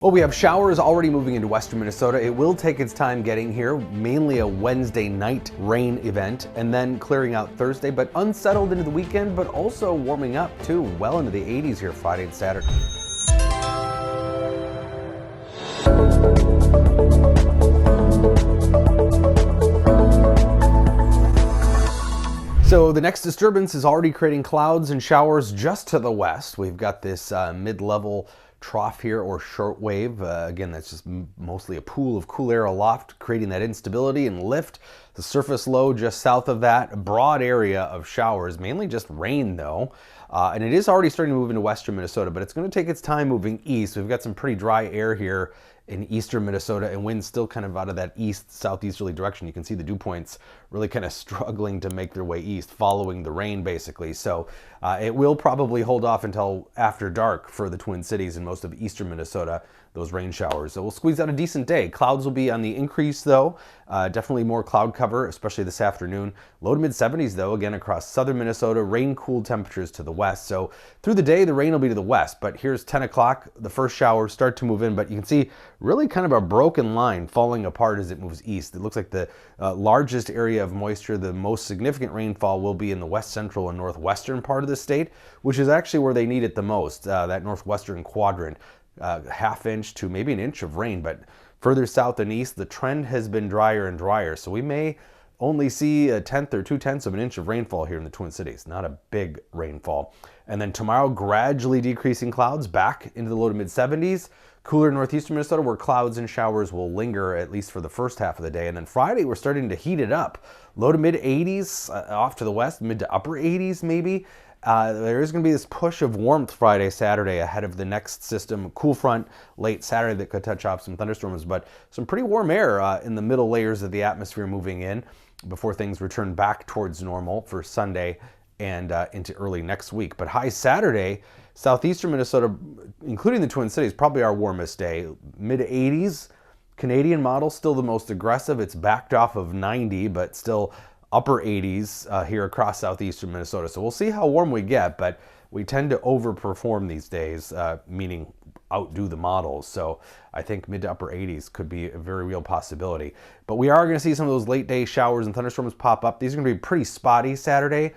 Well, we have showers already moving into western Minnesota. It will take its time getting here, mainly a Wednesday night rain event, and then clearing out Thursday, but unsettled into the weekend, but also warming up too, well into the 80s here Friday and Saturday. So the next disturbance is already creating clouds and showers just to the west. We've got this mid-level trough here, or short wave. Again, that's just mostly a pool of cool air aloft, creating that instability and lift. The surface low just south of that, a broad area of showers, mainly just rain though. And it is already starting to move into western Minnesota, but it's going to take its time moving east. We've got some pretty dry air here in eastern Minnesota, and winds still kind of out of that east-southeasterly direction. You can see the dew points really kind of struggling to make their way east, following the rain basically. So it will probably hold off until after dark for the Twin Cities and most of eastern Minnesota, those rain showers. So we'll squeeze out a decent day. Clouds will be on the increase though. Definitely more cloud cover, especially this afternoon. Low to mid 70s though, again across southern Minnesota, rain cool temperatures to the west. So through the day, the rain will be to the west, but here's 10 o'clock, the first showers start to move in, but you can see really kind of a broken line falling apart as it moves east. It looks like the largest area of moisture, the most significant rainfall will be in the west central and northwestern part of the state, which is actually where they need it the most, that northwestern quadrant. Half inch to maybe an inch of rain, but further south and east, the trend has been drier and drier. So we may only see a tenth or 2/10 of an inch of rainfall here in the Twin Cities. Not a big rainfall. And then tomorrow, gradually decreasing clouds back into the low to mid 70s. Cooler northeastern Minnesota, where clouds and showers will linger at least for the first half of the day. And then Friday, we're starting to heat it up. Low to mid 80s off to the west, mid to upper 80s maybe. There is going to be this push of warmth Friday, Saturday ahead of the next system, cool front late Saturday that could touch off some thunderstorms, but some pretty warm air in the middle layers of the atmosphere moving in before things return back towards normal for Sunday and into early next week. But high Saturday, southeastern Minnesota, including the Twin Cities, probably our warmest day, mid 80s. Canadian model still the most aggressive. It's backed off of 90, but still upper 80s here across southeastern Minnesota. So we'll see how warm we get, but we tend to overperform these days, meaning outdo the models. So I think mid to upper 80s could be a very real possibility. But we are going to see some of those late day showers and thunderstorms pop up. These are going to be pretty spotty Saturday.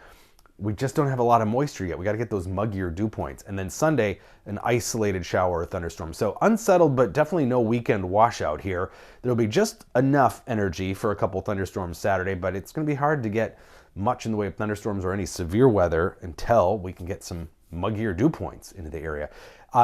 We just don't have a lot of moisture yet. We got to get those muggier dew points. And then Sunday, an isolated shower or thunderstorm. So unsettled, but definitely no weekend washout here. There'll be just enough energy for a couple thunderstorms Saturday, but it's going to be hard to get much in the way of thunderstorms or any severe weather until we can get some muggier dew points into the area.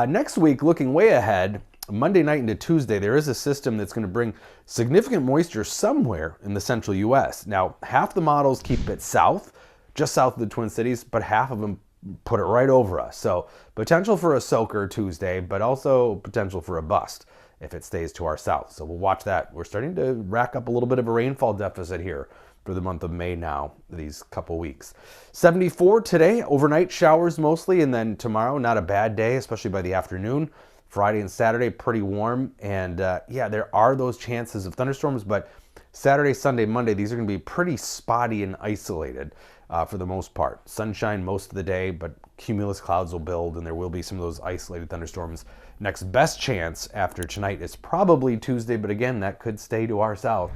Next week, looking way ahead, Monday night into Tuesday, there is a system that's going to bring significant moisture somewhere in the central U.S. Now, half the models keep it south, just south of the Twin Cities, but half of them put it right over us. So potential for a soaker Tuesday, but also potential for a bust if it stays to our south. So we'll watch that. We're starting to rack up a little bit of a rainfall deficit here for the month of May now, these couple weeks. 74 today, overnight showers mostly, and then tomorrow, not a bad day, especially by the afternoon. Friday and Saturday, pretty warm. And yeah, there are those chances of thunderstorms, but Saturday, Sunday, Monday, these are going to be pretty spotty and isolated for the most part. Sunshine most of the day, but cumulus clouds will build and there will be some of those isolated thunderstorms. Next best chance after tonight is probably Tuesday, but again, that could stay to our south.